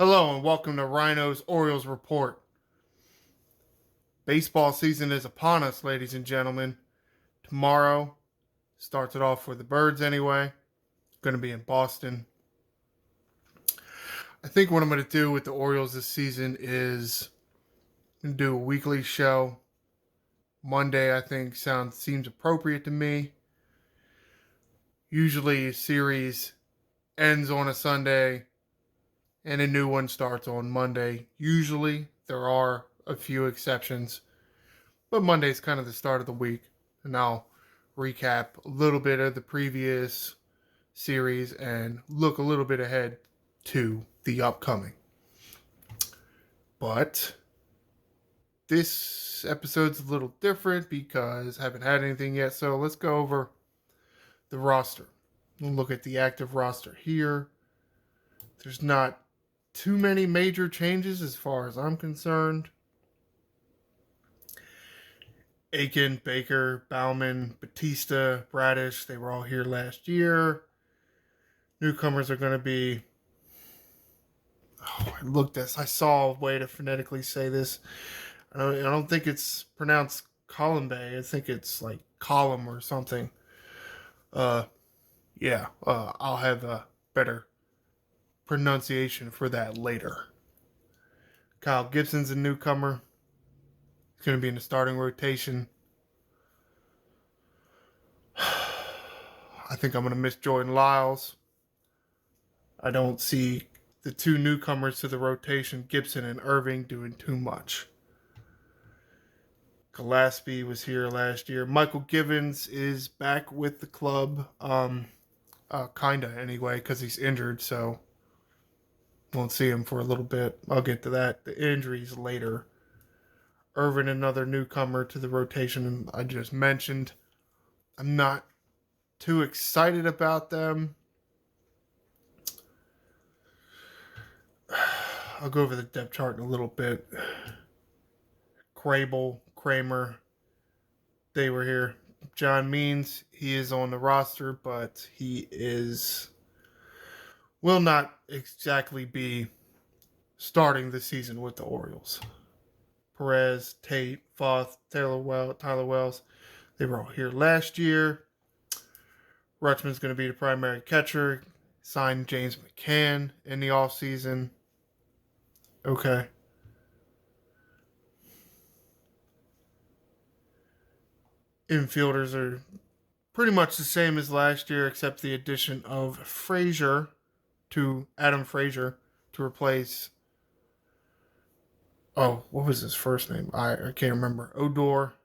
Hello and welcome to Ryno's Orioles Report. Baseball season is upon us, ladies and gentlemen. Tomorrow starts it off for the Birds anyway. Going to be in Boston. I think what I'm going to do with the Orioles this season is do a weekly show. Monday, I think, seems appropriate to me. Usually, a series ends on a Sunday and a new one starts on Monday. Usually, there are a few exceptions, but Monday's kind of the start of the week, and I'll recap a little bit of the previous series and look a little bit ahead to the upcoming. But this episode's a little different because I haven't had anything yet, so let's go over the roster. We'll look at the active roster here. There's not too many major changes as far as I'm concerned. Aiken, Baker, Bauman, Batista, Bradish, they were all here last year. Newcomers are going to be... I saw a way to phonetically say this. I don't think it's pronounced Columbe. I think it's like column or something. I'll have a better pronunciation for that later. Kyle Gibson's a newcomer. He's going to be in the starting rotation. I think I'm going to miss Jordan Lyles. I don't see the two newcomers to the rotation, Gibson and Irving, doing too much. Gillespie was here last year. Michael Givens is back with the club. Kinda anyway, because he's injured, so won't see him for a little bit. I'll get to that. The injuries later. Irvin, another newcomer to the rotation I just mentioned. I'm not too excited about them. I'll go over the depth chart in a little bit. Crable, Kramer, they were here. John Means, he is on the roster, but he will not exactly be starting the season with the Orioles. Perez, Tate, Foth, Tyler Wells, they were all here last year. Rutschman's going to be the primary catcher. Signed James McCann in the offseason. Okay. Infielders are pretty much the same as last year, except the addition of Adam Frazier to replace. Oh, what was his first name? I can't remember. Odor.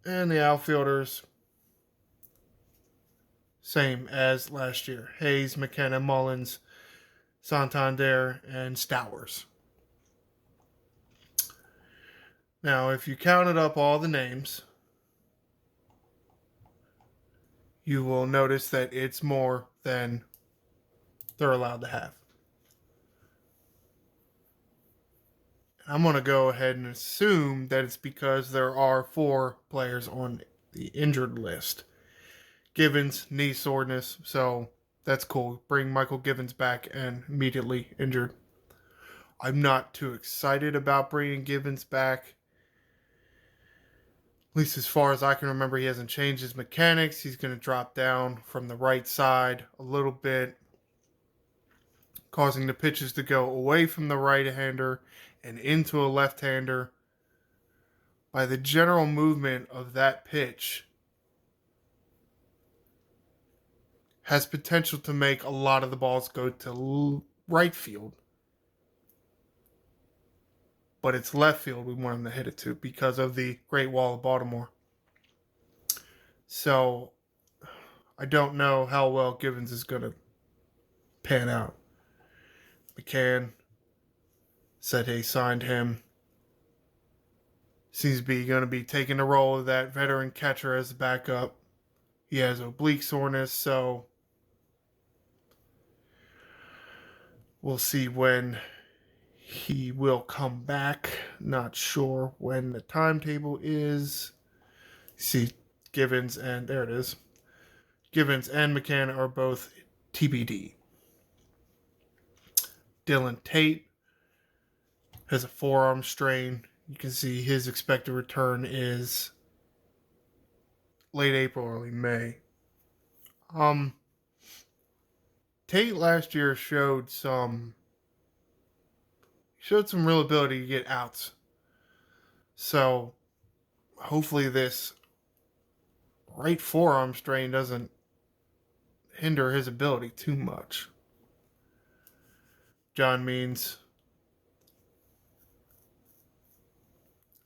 And the outfielders, same as last year. Hayes, McKenna, Mullins, Santander, and Stowers. Now, if you counted up all the names, you will notice that it's more than they're allowed to have. I'm going to go ahead and assume that it's because there are 4 players on the injured list. Givens, knee soreness, so that's cool. Bring Michael Givens back and immediately injured. I'm not too excited about bringing Givens back. At least as far as I can remember, he hasn't changed his mechanics. He's going to drop down from the right side a little bit, causing the pitches to go away from the right-hander and into a left-hander. By the general movement of that pitch, has potential to make a lot of the balls go to right field. But it's left field we want him to hit it to because of the Great Wall of Baltimore. So I don't know how well Givens is going to pan out. McCann said he signed him. Seems to be going to be taking the role of that veteran catcher as a backup. He has oblique soreness, so we'll see when he will come back. Not sure when the timetable is. See, Givens and there it is. Givens and McCann are both TBD. Dylan Tate has a forearm strain. You can see his expected return is late April, early May. Um, Tate last year showed some real ability to get outs. So hopefully this right forearm strain doesn't hinder his ability too much. John Means,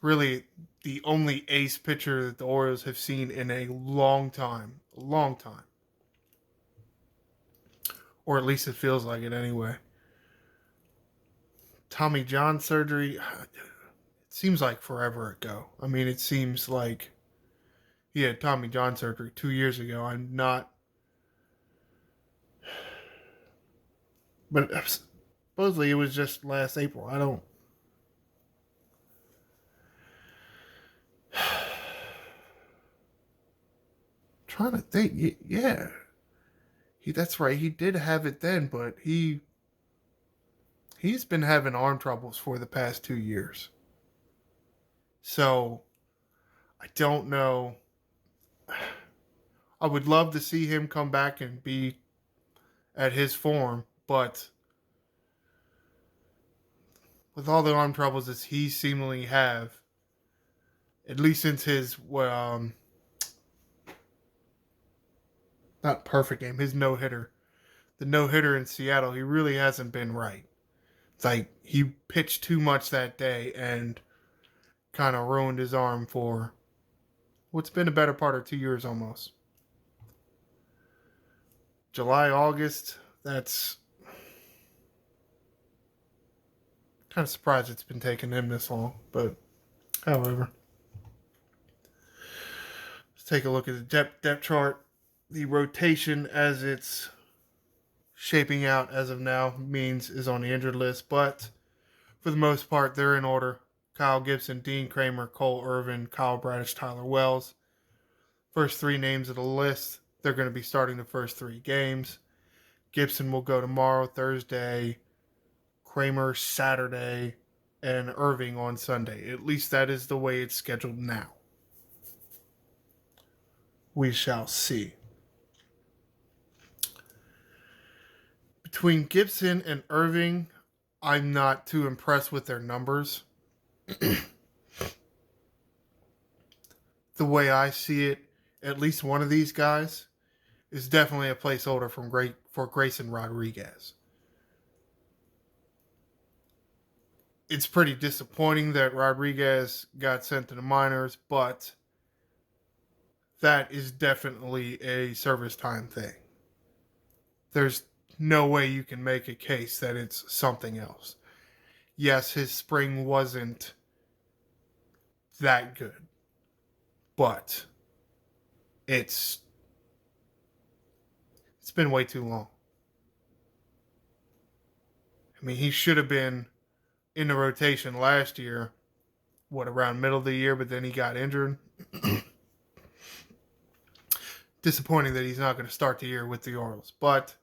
really the only ace pitcher that the Orioles have seen in a long time. A long time. Or at least it feels like it anyway. Tommy John surgery, it seems like forever ago. I mean, it seems like he had Tommy John surgery 2 years ago. I'm not. But supposedly it was just last April. I don't. Trying to think. Yeah. That's right. He did have it then, but he's been having arm troubles for the past 2 years. So I don't know. I would love to see him come back and be at his form, but with all the arm troubles that he seemingly have, at least since his not perfect game, his no hitter, the no hitter in Seattle, he really hasn't been right. It's like he pitched too much that day and kind of ruined his arm for what's been a better part of 2 years almost. July, August, that's kind of surprised it's been taking him this long, but however. Let's take a look at the depth chart. The rotation as it's shaping out as of now means is on the injured list, but for the most part, they're in order. Kyle Gibson, Dean Kramer, Cole Irvin, Kyle Bradish, Tyler Wells. First three names of the list, they're going to be starting the first three games. Gibson will go tomorrow, Thursday, Kramer Saturday, and Irving on Sunday. At least that is the way it's scheduled now. We shall see. Between Gibson and Irving, I'm not too impressed with their numbers. The way I see it, at least one of these guys is definitely a placeholder for Grayson Rodriguez. It's pretty disappointing that Rodriguez got sent to the minors, but that is definitely a service time thing. There's no way you can make a case that it's something else. Yes, his spring wasn't that good, but it's been way too long. I mean, he should have been in the rotation last year, around middle of the year, but then he got injured. Disappointing that he's not going to start the year with the Orioles, but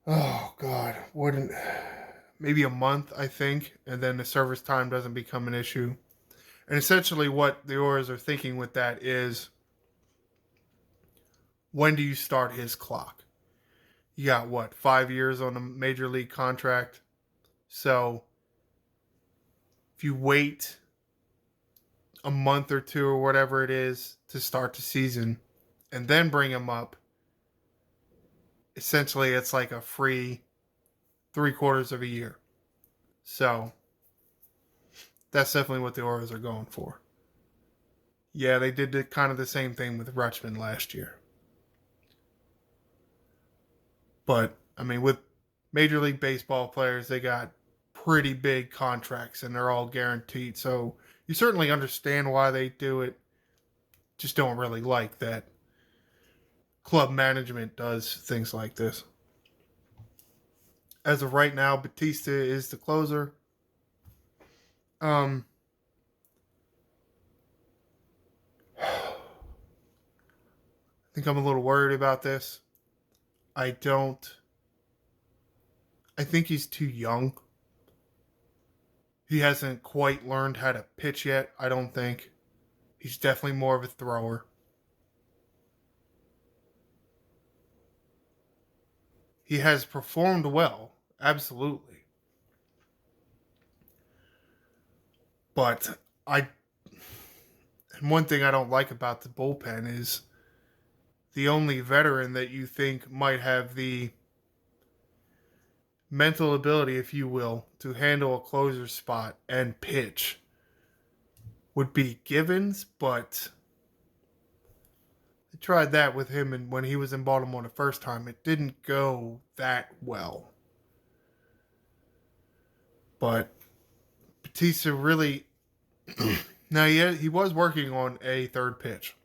oh god, wouldn't maybe a month, I think, and then the service time doesn't become an issue. And essentially what the Orioles are thinking with that is, when do you start his clock? You got 5 years on a major league contract. So if you wait a month or two or whatever it is to start the season and then bring him up, essentially it's like a free 3/4 of a year. So that's definitely what the Orioles are going for. Yeah, they did kind of the same thing with Rutschman last year. But, I mean, with Major League Baseball players, they got pretty big contracts and they're all guaranteed. So you certainly understand why they do it. Just don't really like that club management does things like this. As of right now, Batista is the closer. I think I'm a little worried about this. I don't I think he's too young. He hasn't quite learned how to pitch yet, I don't think. He's definitely more of a thrower. He has performed well, absolutely. But I and one thing I don't like about the bullpen is the only veteran that you think might have the mental ability, if you will, to handle a closer spot and pitch would be Givens, but I tried that with him and when he was in Baltimore the first time. It didn't go that well. But Batista really now he was working on a third pitch.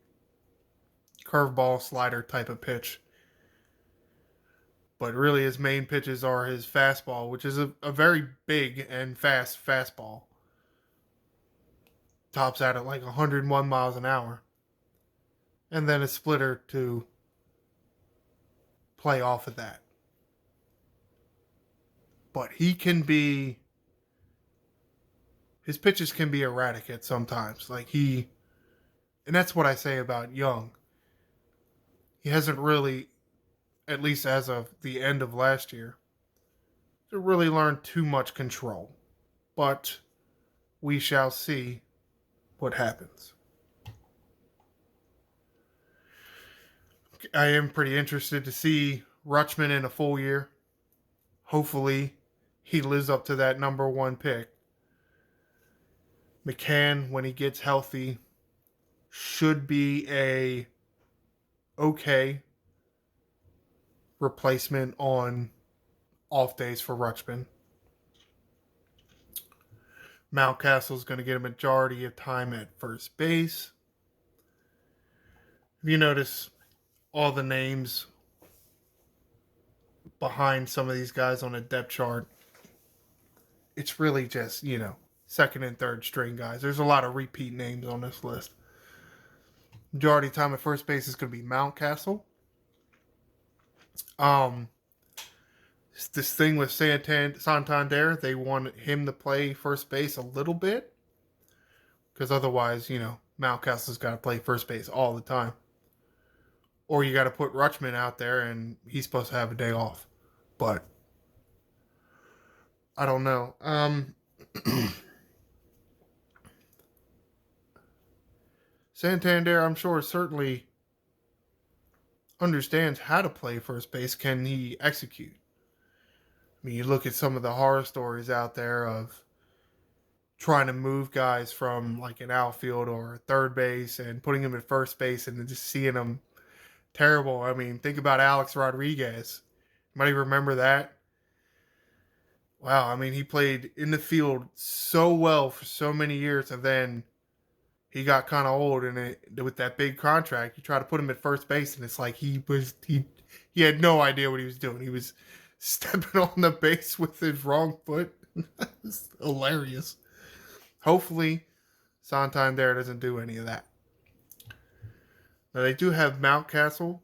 Curveball slider type of pitch. But really his main pitches are his fastball, which is a very big and fast fastball. Tops out at like 101 miles an hour. And then a splitter to play off of that. But his pitches can be erratic at sometimes. And that's what I say about Young. He hasn't really, at least as of the end of last year, really learned too much control. But we shall see what happens. I am pretty interested to see Rutschman in a full year. Hopefully, he lives up to that number one pick. McCann, when he gets healthy, should be a okay replacement on off days for Rutschman. Mountcastle's going to get a majority of time at first base. If you notice all the names behind some of these guys on a depth chart, it's really just, second and third string guys. There's a lot of repeat names on this list. Majority time at first base is going to be Mountcastle. This thing with Santander, they want him to play first base a little bit because otherwise, Mountcastle's got to play first base all the time. Or you got to put Rutschman out there and he's supposed to have a day off. But I don't know. Santander, I'm sure, certainly understands how to play first base. Can he execute? I mean, you look at some of the horror stories out there of trying to move guys from like an outfield or third base and putting them at first base and just seeing them terrible. I mean, think about Alex Rodriguez. Anybody remember that? Wow, I mean, he played in the field so well for so many years, and then he got kind of old, and with that big contract, you try to put him at first base, and it's like he had no idea what he was doing. He was stepping on the base with his wrong foot. It's hilarious. Hopefully, Santander doesn't do any of that. Now, they do have Mountcastle.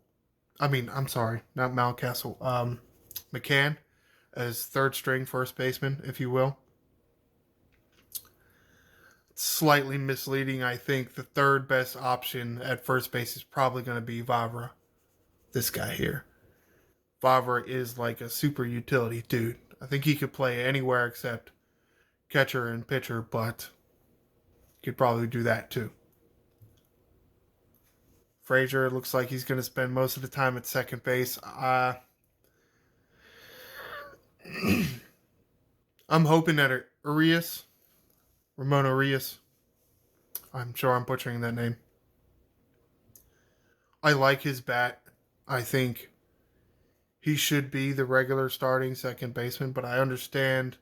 I'm sorry, not Mountcastle. McCann as third string first baseman, if you will. Slightly misleading. I think the third best option at first base is probably going to be Vavra. This guy here. Vavra is like a super utility dude. I think he could play anywhere except catcher and pitcher, but could probably do that too. Frazier looks like he's going to spend most of the time at second base. I'm hoping that Ramon Urias, I'm sure I'm butchering that name. I like his bat. I think he should be the regular starting second baseman, but I understand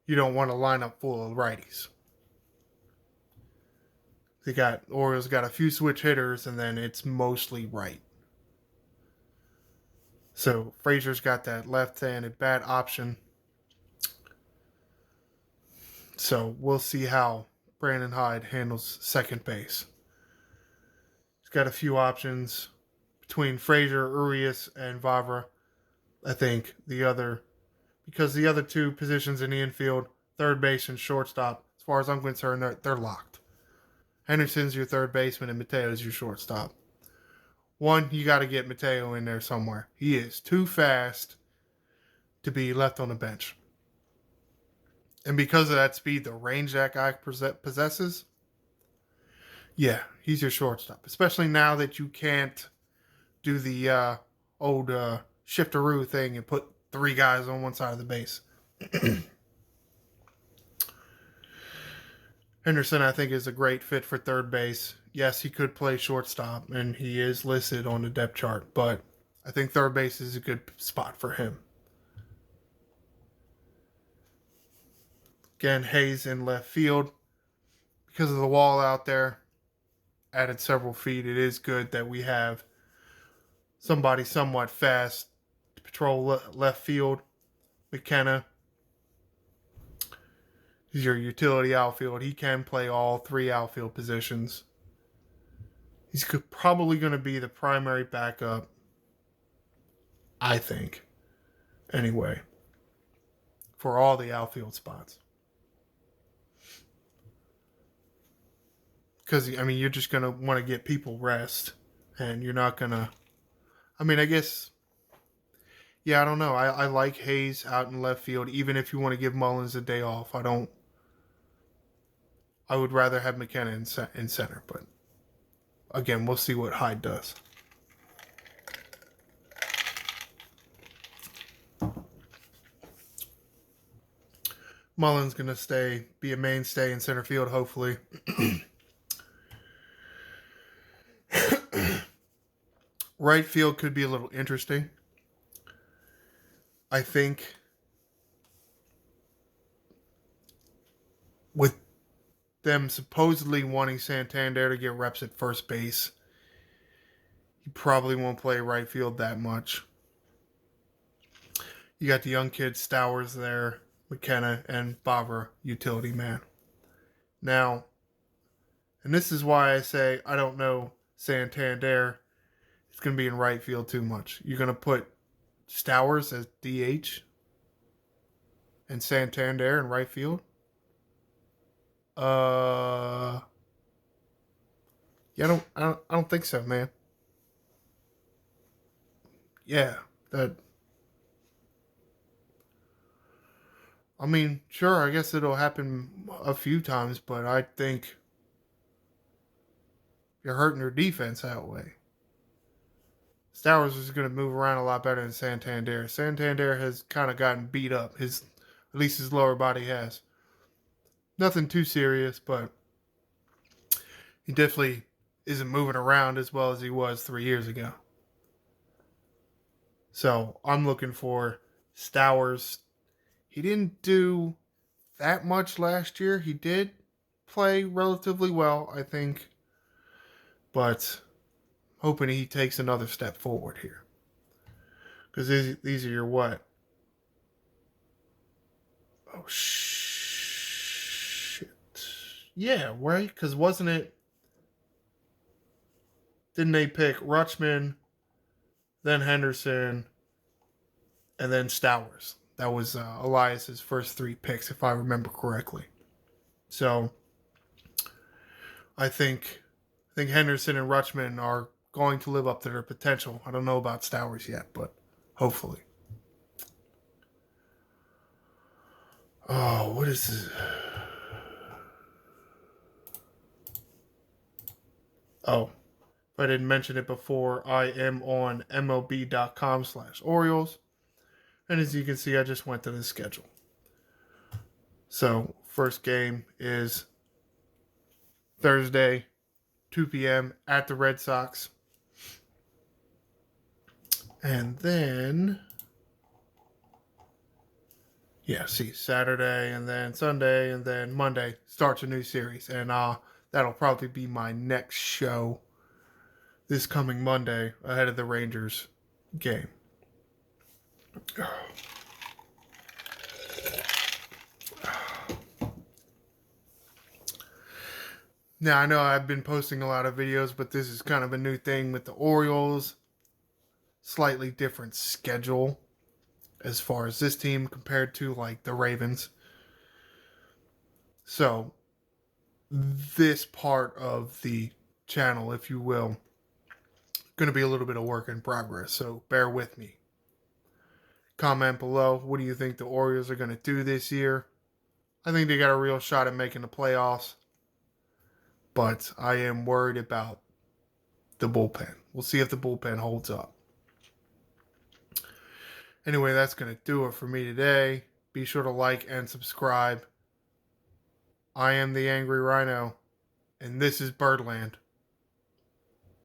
you don't want to line up full of righties. Orioles got a few switch hitters, and then it's mostly right. So Frazier's got that left-handed bat option. So we'll see how Brandon Hyde handles second base. He's got a few options between Frazier, Urias, and Vavra. I think because the other two positions in the infield, third base and shortstop, as far as I'm concerned, they're locked. Henderson's your third baseman and Mateo's your shortstop. One, you got to get Mateo in there somewhere. He is too fast to be left on the bench. And because of that speed, the range that guy possesses, yeah, he's your shortstop. Especially now that you can't do the old shifteroo thing and put three guys on one side of the base. Henderson, I think, is a great fit for third base. Yes, he could play shortstop, and he is listed on the depth chart, but I think third base is a good spot for him. Again, Hayes in left field. Because of the wall out there, added several feet. It is good that we have somebody somewhat fast to patrol left field. McKenna, he's your utility outfield. He can play all three outfield positions. He's probably going to be the primary backup, I think, anyway, for all the outfield spots. Because, I mean, you're just going to want to get people rest, and you're not going to... I mean, I guess... Yeah, I don't know. I like Hayes out in left field, even if you want to give Mullins a day off. I would rather have McKenna in center, but again, we'll see what Hyde does. Mullins going to be a mainstay in center field, hopefully. Right field could be a little interesting. I think with them supposedly wanting Santander to get reps at first base, he probably won't play right field that much. You got the young kid Stowers there, McKenna, and Bavra, utility man. Now, and this is why I say I don't know Santander. It's going to be in right field too much. You're going to put Stowers as DH and Santander in right field? Yeah, I don't think so, man. Yeah, I mean, sure, I guess it'll happen a few times, but I think you're hurting your defense that way. Stowers is going to move around a lot better than Santander. Santander has kind of gotten beat up. At least his lower body has. Nothing too serious, but he definitely isn't moving around as well as he was 3 years ago. So I'm looking for Stowers. He didn't do that much last year. He did play relatively well, I think. But hoping he takes another step forward here. Because these are your what? Oh, shit. Yeah, right? Because wasn't it... Didn't they pick Rutschman, then Henderson, and then Stowers? That was Elias's first 3 picks, if I remember correctly. So, I think Henderson and Rutschman are going to live up to their potential. I don't know about Stowers yet, but hopefully. Oh, what is this? Oh, if I didn't mention it before, I am on MLB.com/Orioles. And as you can see, I just went to the schedule. So, first game is Thursday, 2 p.m. at the Red Sox. And then, Saturday and then Sunday and then Monday starts a new series. And that'll probably be my next show this coming Monday ahead of the Rangers game. Now, I know I've been posting a lot of videos, but this is kind of a new thing with the Orioles. Slightly different schedule. as far as this team compared to like the Ravens. So this part of the channel, if you will, going to be a little bit of work in progress. So bear with me. Comment below. What do you think the Orioles are going to do this year? I think they got a real shot at making the playoffs, but I am worried about the bullpen. We'll see if the bullpen holds up. Anyway, that's going to do it for me today. Be sure to like and subscribe. I am the Angry Ryno, and this is Birdland.